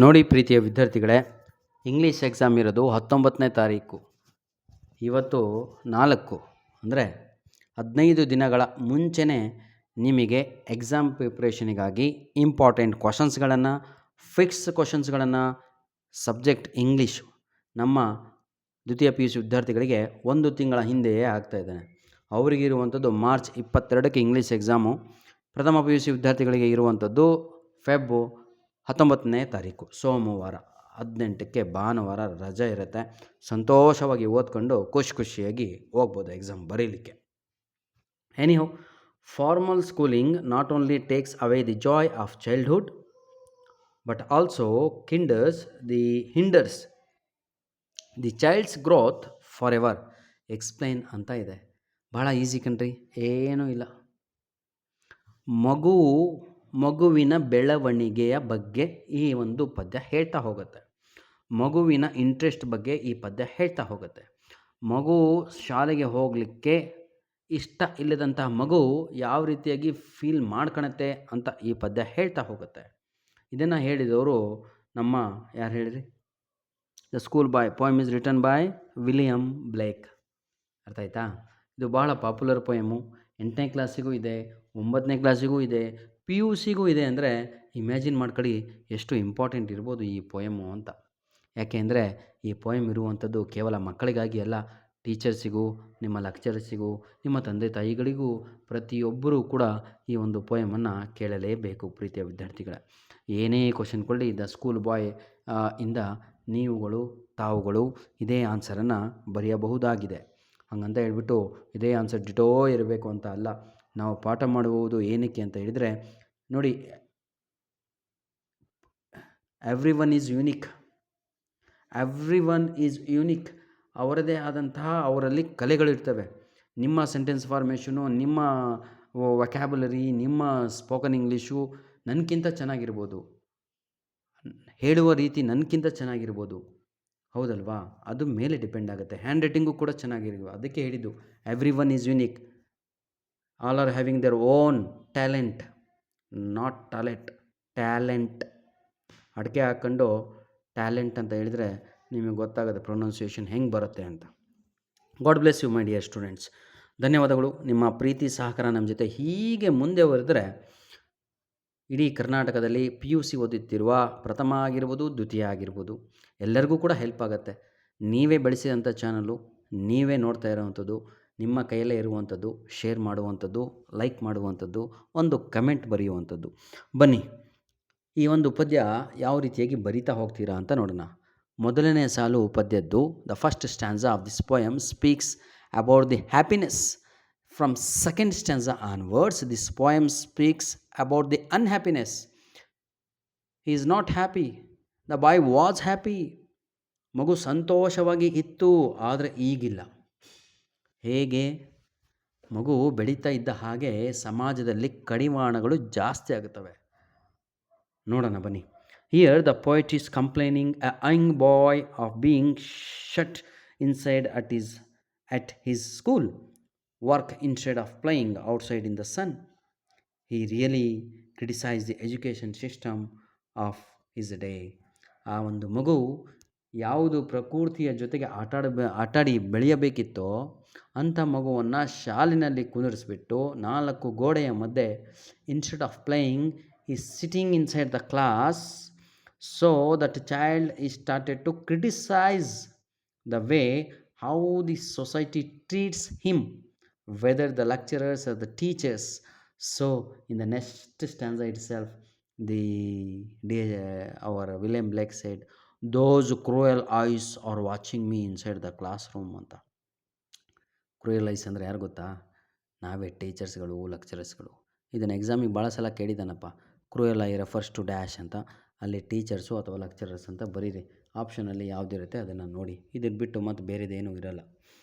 ನೋಡಿ ಪ್ರೀತಿಯ ವಿದ್ಯಾರ್ಥಿಗಳೇ, ಇಂಗ್ಲೀಷ್ ಎಕ್ಸಾಮ್ ಇರೋದು 19ನೇ ತಾರೀಕು. ಇವತ್ತು 4 ಅಂದರೆ 15 ದಿನಗಳ ಮುಂಚೆನೇ ನಿಮಗೆ ಎಕ್ಸಾಮ್ ಪ್ರಿಪ್ರೇಷನಿಗಾಗಿ ಇಂಪಾರ್ಟೆಂಟ್ ಕ್ವಶನ್ಸ್ಗಳನ್ನು, ಫಿಕ್ಸ್ ಕ್ವಶನ್ಸ್ಗಳನ್ನು, ಸಬ್ಜೆಕ್ಟ್ ಇಂಗ್ಲೀಷು ನಮ್ಮ ದ್ವಿತೀಯ PUC ವಿದ್ಯಾರ್ಥಿಗಳಿಗೆ 1 ತಿಂಗಳ ಹಿಂದೆಯೇ ಆಗ್ತಾಯಿದ್ದಾನೆ. ಅವರಿಗಿರುವಂಥದ್ದು ಮಾರ್ಚ್ 22ಕ್ಕೆ ಇಂಗ್ಲೀಷ್ ಎಕ್ಸಾಮು. ಪ್ರಥಮ PUC ವಿದ್ಯಾರ್ಥಿಗಳಿಗೆ ಇರುವಂಥದ್ದು ಫೆಬ್ 19ನೇ ತಾರೀಕು ಸೋಮವಾರ 18ಕ್ಕೆ ಭಾನುವಾರ ರಜೆ ಇರುತ್ತೆ. ಸಂತೋಷವಾಗಿ ಓದ್ಕೊಂಡು ಖುಷಿಯಾಗಿ ಹೋಗ್ಬೋದು ಎಕ್ಸಾಮ್ ಬರೀಲಿಕ್ಕೆ. Anyhow, formal schooling not only takes away the joy of childhood but also hinders the child's growth for ever. Explain ಅಂತ ಇದೆ. ಭಾಳ ಈಸಿ ಕಣ್ರಿ, ಏನೂ ಇಲ್ಲ. ಮಗುವಿನ ಬೆಳವಣಿಗೆಯ ಬಗ್ಗೆ ಈ ಒಂದು ಪದ್ಯ ಹೇಳ್ತಾ ಹೋಗುತ್ತೆ. ಮಗುವಿನ ಇಂಟ್ರೆಸ್ಟ್ ಬಗ್ಗೆ ಈ ಪದ್ಯ ಹೇಳ್ತಾ ಹೋಗುತ್ತೆ. ಮಗು ಶಾಲೆಗೆ ಹೋಗಲಿಕ್ಕೆ ಇಷ್ಟ ಇಲ್ಲದಂತಹ ಮಗು ಯಾವ ರೀತಿಯಾಗಿ ಫೀಲ್ ಮಾಡ್ಕೊಳತ್ತೆ ಅಂತ ಈ ಪದ್ಯ ಹೇಳ್ತಾ ಹೋಗುತ್ತೆ. ಇದನ್ನು ಹೇಳಿದವರು ನಮ್ಮ ಯಾರು ಹೇಳಿರಿ? The school boy. Poem is written by William ಬ್ಲೇಕ್. ಅರ್ಥ ಆಯ್ತಾ? ಇದು ಭಾಳ ಪಾಪ್ಯುಲರ್ ಪೋಯಮು. 8ನೇ ಕ್ಲಾಸಿಗೂ ಇದೆ, 9ನೇ ಕ್ಲಾಸಿಗೂ ಇದೆ, PUCಗೂ ಇದೆ. ಅಂದರೆ ಇಮ್ಯಾಜಿನ್ ಮಾಡ್ಕೊಳ್ಳಿ ಎಷ್ಟು ಇಂಪಾರ್ಟೆಂಟ್ ಇರ್ಬೋದು ಈ ಪೋಯಮು ಅಂತ. ಯಾಕೆಂದರೆ ಈ ಪೋಯಮ್ ಇರುವಂಥದ್ದು ಕೇವಲ ಮಕ್ಕಳಿಗಾಗಿ ಅಲ್ಲ, ಟೀಚರ್ಸಿಗೂ, ನಿಮ್ಮ ಲೆಕ್ಚರರ್ಸಿಗೂ, ನಿಮ್ಮ ತಂದೆ ತಾಯಿಗಳಿಗೂ ಪ್ರತಿಯೊಬ್ಬರೂ ಕೂಡ ಈ ಒಂದು ಪೋಯಮನ್ನು ಕೇಳಲೇಬೇಕು ಪ್ರೀತಿಯ ವಿದ್ಯಾರ್ಥಿಗಳೇ. ಏನೇ ಕ್ವಶನ್ ಕೊಡಲಿ, ದ ಸ್ಕೂಲ್ ಬಾಯ್ ಇಂದ ತಾವುಗಳು ಇದೇ ಆನ್ಸರನ್ನು ಬರೆಯಬಹುದಾಗಿದೆ. ಹಂಗಂತ ಹೇಳ್ಬಿಟ್ಟು ಇದೇ ಆನ್ಸರ್ ಡಿಟೋ ಇರಬೇಕು ಅಂತ ಅಲ್ಲ. ನಾವು ಪಾಠ ಮಾಡುವುದು ಏನಕ್ಕೆ ಅಂತ ಹೇಳಿದರೆ, ನೋಡಿ, ಎವ್ರಿ ಒನ್ ಈಸ್ ಯೂನಿಕ್. ಅವರದೇ ಆದಂತಹ ಅವರಲ್ಲಿ ಕಲೆಗಳಿರ್ತವೆ. ನಿಮ್ಮ ಸೆಂಟೆನ್ಸ್ ಫಾರ್ಮೇಷನು, ನಿಮ್ಮ ವೊಕ್ಯಾಬುಲರಿ, ನಿಮ್ಮ ಸ್ಪೋಕನ್ ಇಂಗ್ಲೀಷು ನನಗಿಂತ ಚೆನ್ನಾಗಿರ್ಬೋದು, ಹೇಳುವ ರೀತಿ ನನಗಿಂತ ಚೆನ್ನಾಗಿರ್ಬೋದು, ಹೌದಲ್ವಾ? ಅದು ಮೇಲೆ ಡಿಪೆಂಡ್ ಆಗುತ್ತೆ. ಹ್ಯಾಂಡ್ ರೈಟಿಂಗು ಕೂಡ ಚೆನ್ನಾಗಿರ್ಬೋದು. ಅದಕ್ಕೆ ಹೇಳಿದ್ದು every one is unique. All are having their own talent, not talent. ಅಡಿಕೆ ಹಾಕ್ಕೊಂಡು ಟ್ಯಾಲೆಂಟ್ ಅಂತ ಹೇಳಿದರೆ ನಿಮಗೆ ಗೊತ್ತಾಗುತ್ತೆ ಪ್ರೊನೌನ್ಸಿಯೇಷನ್ ಹೆಂಗೆ ಬರುತ್ತೆ ಅಂತ. God bless you my dear students. ಧನ್ಯವಾದಗಳು. ನಿಮ್ಮ ಪ್ರೀತಿ ಸಹಕಾರ ನಮ್ಮ ಜೊತೆ ಹೀಗೆ ಮುಂದೆ ಬರೆದರೆ ಇಡೀ ಕರ್ನಾಟಕದಲ್ಲಿ PUC ಓದುತ್ತಿರುವ ಪ್ರಥಮ ಆಗಿರ್ಬೋದು, ದ್ವಿತೀಯ ಆಗಿರ್ಬೋದು, ಎಲ್ಲರಿಗೂ ಕೂಡ ಹೆಲ್ಪ್ ಆಗುತ್ತೆ. ನೀವೇ ಬೆಳೆಸಿದಂಥ ಚಾನಲು, ನೀವೇ ನೋಡ್ತಾ ಇರೋವಂಥದ್ದು, ನಿಮ್ಮ ಕೈಯಲ್ಲೇ ಇರುವಂಥದ್ದು, ಶೇರ್ ಮಾಡುವಂಥದ್ದು, ಲೈಕ್ ಮಾಡುವಂಥದ್ದು, ಒಂದು ಕಮೆಂಟ್ ಬರೆಯುವಂಥದ್ದು. ಬನ್ನಿ, ಈ ಒಂದು ಪದ್ಯ ಯಾವ ರೀತಿಯಾಗಿ ಬರಿತಾ ಹೋಗ್ತೀರಾ ಅಂತ ನೋಡೋಣ. ಮೊದಲನೇ ಸಾಲು ಪದ್ಯದ್ದು, the first stanza of this poem speaks about the happiness. From second stanza onwards, this poem speaks about the unhappiness. He is not happy. The boy was happy. ಮಗು ಸಂತೋಷವಾಗಿ ಇತ್ತು, ಆದರೆ ಈಗಿಲ್ಲ. ಹೇಗೆ? ಮಗು ಬೆಳೀತಾ ಇದ್ದ ಹಾಗೆ ಸಮಾಜದಲ್ಲಿ ಕಡಿವಾಣಗಳು ಜಾಸ್ತಿ ಆಗುತ್ತವೆ. ನೋಡೋಣ ಬನ್ನಿ. Here the poet is complaining a young boy of being shut inside at his school work instead of playing outside in the sun. He really criticized the education system of his day. ಆ ಒಂದು ಮಗು ಯಾವುದು ಪ್ರಕೃತಿಯ ಜೊತೆಗೆ ಆಟಾಡಿ ಬೆಳೆಯಬೇಕಿತ್ತೋ ಅಂಥ ಮಗುವನ್ನು ಶಾಲಿನಲ್ಲಿ ಕುಂದಿರಿಸ್ಬಿಟ್ಟು 4 ಗೋಡೆಯ ಮಧ್ಯೆ instead of playing is sitting inside the class. So that child is started to criticise the way how the society treats him, whether the lecturers or the teachers. So in the next stanza itself, our William Blake said, those cruel eyes are watching me inside the classroom ಅಂತ. Cruel ice ಅಂದರೆ ಯಾರು ಗೊತ್ತಾ? ನಾವೇ ಟೀಚರ್ಸ್ಗಳು, ಲೆಕ್ಚರರ್ಸ್ಗಳು. ಇದನ್ನು ಎಕ್ಸಾಮಿಗೆ ಭಾಳ ಸಲ ಕೇಳಿದ್ದಾನಪ್ಪ. Cruel I refers to dash ಅಂತ, ಅಲ್ಲಿ ಟೀಚರ್ಸು ಅಥವಾ ಲೆಕ್ಚರರ್ಸ್ ಅಂತ ಬರೀರಿ. ಆಪ್ಷನಲ್ಲಿ ಯಾವುದಿರುತ್ತೆ ಅದನ್ನು ನೋಡಿ. ಇದನ್ನು ಬಿಟ್ಟು ಮತ್ತು ಬೇರೆದೇನೂ ಇರಲ್ಲ.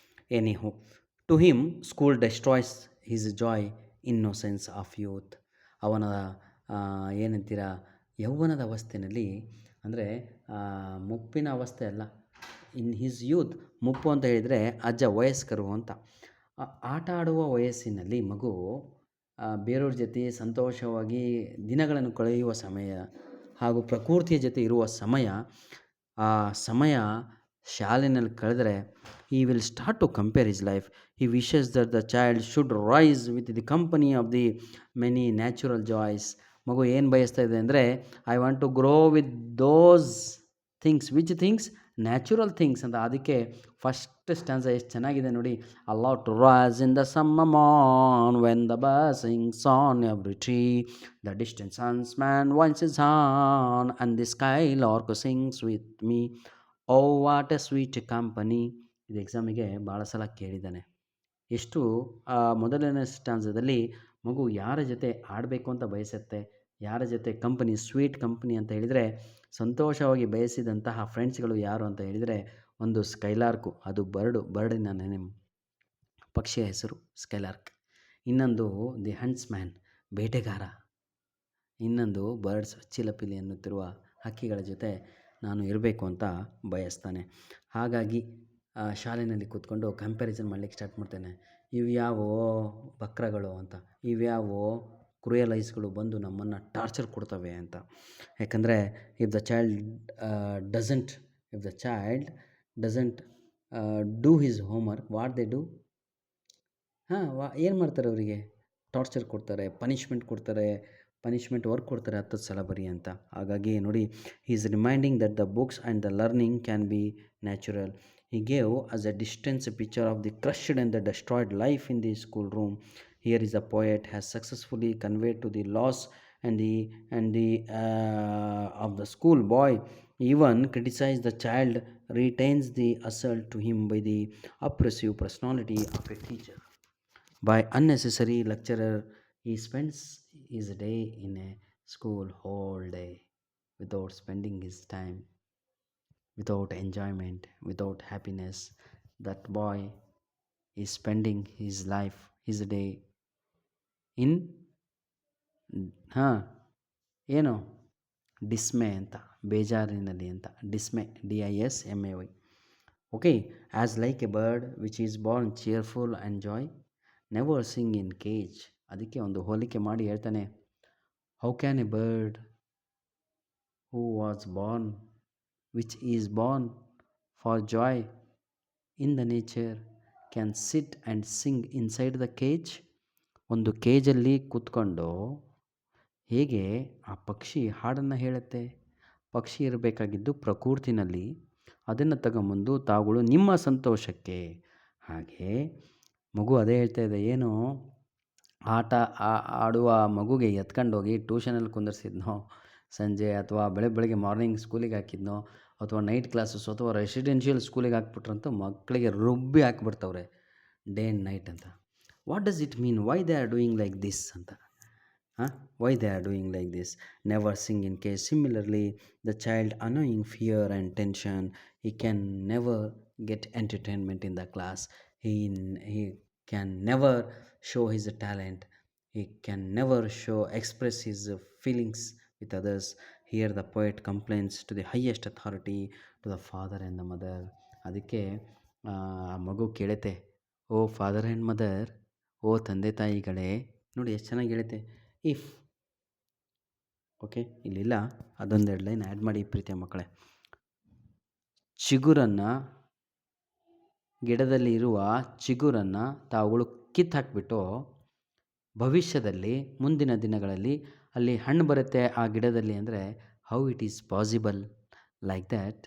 Anyhow, to him school destroys his joy innocence of youth. ಅವನ ಏನಂತೀರ, ಯೌವನದ ಅವಸ್ಥೆಯಲ್ಲಿ, ಅಂದರೆ ಮುಪ್ಪಿನ ಅವಸ್ಥೆ ಅಲ್ಲ, ಇನ್ ಹಿಸ್ ಯೂತ್. ಮುಪ್ಪು ಅಂತ ಹೇಳಿದರೆ ವಯಸ್ಕರು ಅಂತ. ಆಟ ಆಡುವ ವಯಸ್ಸಿನಲ್ಲಿ ಮಗು ಬೇರೆಯವ್ರ ಜೊತೆ ಸಂತೋಷವಾಗಿ ದಿನಗಳನ್ನು ಕಳೆಯುವ ಸಮಯ. ಹಾಗೂ ಪ್ರಕೃತಿಯ ಜೊತೆ ಇರುವ ಸಮಯ, ಆ ಸಮಯ ಶಾಲೆಯಲ್ಲಿ ಕಳೆದರೆ he will start to compare his life. He wishes that the child should rise with the company of the many natural joys. ಮಗು ಏನು ಬಯಸ್ತಾ ಇದೆ ಅಂದರೆ, I want to grow with those things, which things, natural things ಅಂತ. ಅದಕ್ಕೆ first stanza ಎಷ್ಟು ಚೆನ್ನಾಗಿದೆ ನೋಡಿ. I love to rise in the summer morn when the bird sings on every tree, the distant sunman winds his horn and the skylark sings with me. Oh what a sweet company. ಇದು ಎಕ್ಸಾಮಿಗೆ ಭಾಳ ಸಲ ಕೇಳಿದ್ದಾನೆ. ಎಷ್ಟು ಮೊದಲನೇ ಸ್ಟಾನ್ಸದಲ್ಲಿ ಮಗು ಯಾರ ಜೊತೆ ಆಡಬೇಕು ಅಂತ ಬಯಸುತ್ತೆ, ಯಾರ ಜೊತೆ ಕಂಪನಿ, ಸ್ವೀಟ್ ಕಂಪನಿ ಅಂತ ಹೇಳಿದರೆ, ಸಂತೋಷವಾಗಿ ಬಯಸಿದಂತಹ ಫ್ರೆಂಡ್ಸ್ಗಳು ಯಾರು ಅಂತ ಹೇಳಿದರೆ, ಒಂದು ಸ್ಕೈಲಾರ್ಕು, ಅದು ಬರ್ಡಿನ ನೆನೆ, ಪಕ್ಷಿಯ ಹೆಸರು ಸ್ಕೈಲಾರ್ಕ್. ಇನ್ನೊಂದು ದಿ ಹಂಟ್ಸ್ಮ್ಯಾನ್, ಬೇಟೆಗಾರ. ಇನ್ನೊಂದು ಬರ್ಡ್ಸ್, ಚಿಲಪಿಲಿ ಎನ್ನುತ್ತಿರುವ ಹಕ್ಕಿಗಳ ಜೊತೆ ನಾನು ಇರಬೇಕು ಅಂತ ಬಯಸ್ತಾನೆ. ಹಾಗಾಗಿ ಶಾಲೆಯಲ್ಲಿ ಕೂತ್ಕೊಂಡು ಕಂಪ್ಯಾರಿಸನ್ ಮಾಡಲಿಕ್ಕೆ ಸ್ಟಾರ್ಟ್ ಮಾಡ್ತೇನೆ. ಇವ್ಯಾವೋ ಬಕ್ರಗಳು ಅಂತ, ಇವ್ಯಾವೋ ಕ್ರೂಯಲ್ ಐಸ್ಗಳು ಬಂದು ನಮ್ಮನ್ನು ಟಾರ್ಚರ್ ಕೊಡ್ತವೆ ಅಂತ. ಯಾಕಂದರೆ if the child doesn't do his homework, what they do, ಏನು ಮಾಡ್ತಾರೆ ಅವರಿಗೆ? ಟಾರ್ಚರ್ ಕೊಡ್ತಾರೆ, ಪನಿಷ್ಮೆಂಟ್ ವರ್ಕ್ ಕೊಡ್ತಾರೆ 10 ಸಲ ಬರಿ ಅಂತ. ಹಾಗಾಗಿ ನೋಡಿ, he is reminding that the books and the learning can be natural. He gave us a distant picture of the crushed and the destroyed life in the schoolroom. Here is a poet has successfully conveyed to the loss and the of the school boy. Even criticized the child retains the assault to him by the oppressive personality of a teacher. By unnecessary lecturer, he spends his day in a school whole day without spending his time, without enjoyment, without happiness. That boy is spending his life, his day in ಏನು ಡಿಸ್ಮೆ ಅಂತ, ಬೇಜಾರಿನಲ್ಲಿ ಅಂತ. Dismay, DISMAY. Okay, as like a bird which is born cheerful and joy, never sing in cage. ಅದಕ್ಕೆ ಒಂದು ಹೋಲಿಕೆ ಮಾಡಿ ಹೇಳ್ತಾನೆ, how can a bird who was born which is born for joy in the nature can sit and sing inside the cage. ಒಂದು ಕೇಜಲ್ಲಿ ಕೂತ್ಕೊಂಡು ಹೇಗೆ ಆ ಪಕ್ಷಿ ಹಾಡನ್ನು ಹೇಳುತ್ತೆ? ಪಕ್ಷಿ ಇರಬೇಕಾಗಿದ್ದು ಪ್ರಕೃತಿನಲ್ಲಿ, ಅದನ್ನು ತಗೊಂಬಂದು ತಾವುಗಳು ನಿಮ್ಮ ಸಂತೋಷಕ್ಕೆ. ಹಾಗೆ ಮಗು ಅದೇ ಹೇಳ್ತಾ ಇದೆ, ಏನು ಆಟ ಆಡುವ ಮಗುಗೆ ಎತ್ಕೊಂಡೋಗಿ ಟ್ಯೂಷನಲ್ಲಿ ಕುಂದರ್ಸಿದ್ನೋ, ಸಂಜೆ ಅಥವಾ ಬೆಳಗ್ಗೆ ಮಾರ್ನಿಂಗ್ ಸ್ಕೂಲಿಗೆ ಹಾಕಿದ್ನೋ, ಅಥವಾ ನೈಟ್ ಕ್ಲಾಸಸ್ ಅಥವಾ ರೆಸಿಡೆನ್ಷಿಯಲ್ ಸ್ಕೂಲಿಗೆ ಹಾಕ್ಬಿಟ್ರಂತೂ ಮಕ್ಕಳಿಗೆ ರುಬ್ಬಿ ಹಾಕ್ಬಿಡ್ತವ್ರೆ ಡೇ ಆ್ಯಂಡ್ ನೈಟ್ ಅಂತ. What does it mean? Why they are doing like this ಅಂತ. Why they are doing like this? Never sing in case. Similarly the child annoying fear and tension, he can never get entertainment in the class. He can never show his talent. He can never express his feelings with others. Here the poet complains to the highest authority, to the father and the mother. ಅದಕ್ಕೆ ಮಗು ಕೇಳುತ್ತೆ, ಓ father and mother, ಓ ತಂದೆ ತಾಯಿಗಳೇ. ನೋಡಿ ಎಷ್ಟು ಚೆನ್ನಾಗಿ ಹೇಳುತ್ತೆ. If, okay, ಇಲ್ಲಿಲ್ಲ, ಅದೊಂದೆರಡು line add ಮಾಡಿ ಪ್ರೀತಿಯ ಮಕ್ಕಳೇ. ಗಿಡದಲ್ಲಿ ಇರುವ ಚಿಗುರನ್ನು ತಾವುಗಳು ಕಿತ್ತಾಕ್ಬಿಟ್ಟು ಭವಿಷ್ಯದಲ್ಲಿ ಮುಂದಿನ ದಿನಗಳಲ್ಲಿ ಅಲ್ಲಿ ಹಣ್ಣು ಬರುತ್ತೆ ಆ ಗಿಡದಲ್ಲಿ ಅಂದರೆ, how it is possible like that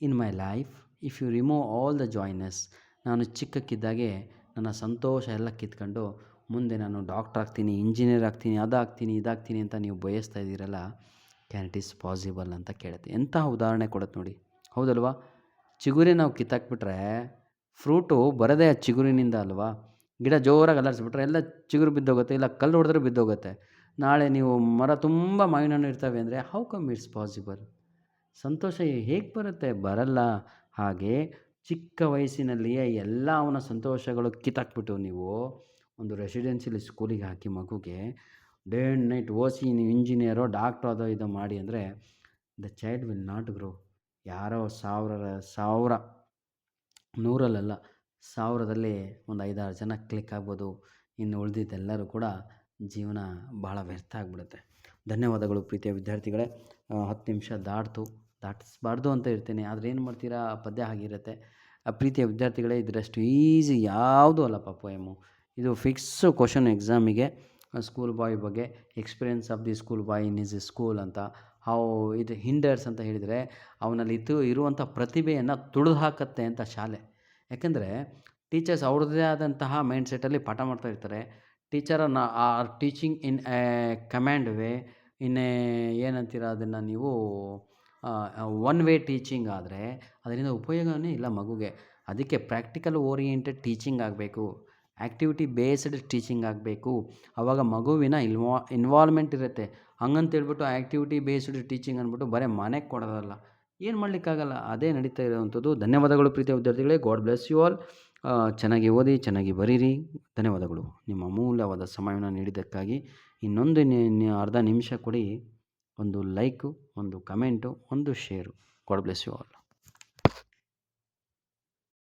in my life if you remove all the joyness. ನಾನು ಚಿಕ್ಕಕ್ಕಿದ್ದಾಗೆ ನನ್ನ ಸಂತೋಷ ಎಲ್ಲ ಕಿತ್ಕೊಂಡು ಮುಂದೆ ನಾನು ಡಾಕ್ಟರ್ ಆಗ್ತೀನಿ, ಇಂಜಿನಿಯರ್ ಆಗ್ತೀನಿ, ಅದಾಗ್ತೀನಿ, ಇದಾಗ್ತೀನಿ ಅಂತ ನೀವು ಬಯಸ್ತಾ ಇದ್ದೀರಲ್ಲ, ಕ್ಯಾನ್ ಇಟ್ ಈಸ್ ಪಾಸಿಬಲ್ ಅಂತ ಕೇಳುತ್ತೆ. ಎಂತಹ ಉದಾಹರಣೆ ಕೊಡುತ್ತೆ ನೋಡಿ, ಹೌದಲ್ವಾ? ಚಿಗುರಿ ನಾವು ಕಿತ್ತಾಕ್ಬಿಟ್ರೆ ಫ್ರೂಟು ಬರೋದೇ ಆ ಚಿಗುರಿನಿಂದ ಅಲ್ವಾ? ಗಿಡ ಜೋರಾಗಿ ಅಲ್ಲಾಡಿಸ್ಬಿಟ್ರೆ ಎಲ್ಲ ಚಿಗುರು ಬಿದ್ದೋಗುತ್ತೆ, ಇಲ್ಲ ಕಲ್ಲು ಹೊಡೆದ್ರೆ ಬಿದ್ದೋಗುತ್ತೆ. ನಾಳೆ ನೀವು ಮರ ತುಂಬ ಮಾವಿನ ಹಣ್ಣು ಇರ್ತವೆ ಅಂದರೆ, ಹೌ ಕಮ್ ಇಟ್ಸ್ ಪಾಸಿಬಲ್? ಸಂತೋಷ ಹೇಗೆ ಬರುತ್ತೆ? ಬರಲ್ಲ. ಹಾಗೆ ಚಿಕ್ಕ ವಯಸ್ಸಿನಲ್ಲಿಯೇ ಎಲ್ಲ ಅವನ ಸಂತೋಷಗಳು ಕಿತ್ತಾಕ್ಬಿಟ್ಟು ನೀವು ಒಂದು ರೆಸಿಡೆನ್ಷಿಯಲ್ ಸ್ಕೂಲಿಗೆ ಹಾಕಿ ಮಗುಗೆ ಡೇ ಆ್ಯಂಡ್ ನೈಟ್ ಓದಿಸಿ ನೀವು ಇಂಜಿನಿಯರೋ ಡಾಕ್ಟ್ರೋ ಅದೋ ಇದೋ ಮಾಡಿ ಅಂದರೆ, the child will not grow. ಯಾರೋ ನೂರಲ್ಲ, 1000ದಲ್ಲಿ ಒಂದು 5-6 ಜನ ಕ್ಲಿಕ್ ಆಗ್ಬೋದು. ಇನ್ನು ಉಳಿದಿದ್ದೆಲ್ಲರೂ ಕೂಡ ಜೀವನ ಭಾಳ ವ್ಯರ್ಥ ಆಗಿಬಿಡುತ್ತೆ. ಧನ್ಯವಾದಗಳು ಪ್ರೀತಿಯ ವಿದ್ಯಾರ್ಥಿಗಳೇ. 10 ನಿಮಿಷ ದಾಟಿಸ್ಬಾರ್ದು ಅಂತ ಇರ್ತೀನಿ, ಆದರೆ ಏನು ಮಾಡ್ತೀರಾ, ಪದ್ಯ ಆಗಿರುತ್ತೆ. ಪ್ರೀತಿಯ ವಿದ್ಯಾರ್ಥಿಗಳೇ, ಇದರಷ್ಟು ಈಸಿ ಯಾವುದೂ ಅಲ್ಲಪ್ಪ ಪೋಯಮು. ಇದು ಫಿಕ್ಸು ಕ್ವಶನ್ ಎಕ್ಸಾಮಿಗೆ. ಸ್ಕೂಲ್ ಬಾಯ್ ಬಗ್ಗೆ experience of the school boy in is school ಅಂತ, ಹೌ ಇದು ಹಿಂಡರ್ಸ್ ಅಂತ ಹೇಳಿದರೆ ಅವನಲ್ಲಿ ಇರುವಂಥ ಪ್ರತಿಭೆಯನ್ನು ತುಳಿದು ಹಾಕತ್ತೆ ಅಂತ ಶಾಲೆ. ಯಾಕೆಂದರೆ ಟೀಚರ್ಸ್ ಅವ್ರದ್ದೇ ಆದಂತಹ ಮೈಂಡ್ ಸೆಟ್ಟಲ್ಲಿ ಪಾಠ ಮಾಡ್ತಾ ಇರ್ತಾರೆ. ಟೀಚರನ್ನು are teaching in a command way, in a ಏನಂತೀರ ಅದನ್ನು ನೀವು, ಒನ್ ವೇ ಟೀಚಿಂಗ್ ಆದರೆ ಅದರಿಂದ ಉಪಯೋಗವೇ ಇಲ್ಲ ಮಗುಗೆ. ಅದಕ್ಕೆ ಪ್ರಾಕ್ಟಿಕಲ್ ಓರಿಯೆಂಟೆಡ್ ಟೀಚಿಂಗ್ ಆಗಬೇಕು, ಆ್ಯಕ್ಟಿವಿಟಿ ಬೇಸ್ಡ್ ಟೀಚಿಂಗ್ ಆಗಬೇಕು. ಆವಾಗ ಮಗುವಿನ ಇನ್ವಾಲ್ವ್ಮೆಂಟ್ ಇರುತ್ತೆ. ಹಂಗಂತೇಳ್ಬಿಟ್ಟು ಆ್ಯಕ್ಟಿವಿಟಿ ಬೇಸ್ಡ್ ಟೀಚಿಂಗ್ ಅಂದ್ಬಿಟ್ಟು ಬರೀ ಮನೆಗೆ ಕೊಡೋದಲ್ಲ, ಏನು ಮಾಡಲಿಕ್ಕಾಗಲ್ಲ. ಅದೇ ನಡೀತಾ ಇರುವಂಥದ್ದು. ಧನ್ಯವಾದಗಳು ಪ್ರೀತಿಯ ವಿದ್ಯಾರ್ಥಿಗಳೇ. God bless you all. ಚೆನ್ನಾಗಿ ಓದಿ, ಚೆನ್ನಾಗಿ ಬರೀರಿ. ಧನ್ಯವಾದಗಳು ನಿಮ್ಮ ಅಮೂಲ್ಯವಾದ ಸಮಯವನ್ನು ನೀಡಿದ್ದಕ್ಕಾಗಿ. ಇನ್ನೊಂದು ಅರ್ಧ ನಿಮಿಷ ಕೊಡಿ. ಒಂದು ಲೈಕು, ಒಂದು ಕಮೆಂಟು, ಒಂದು share. God bless you all.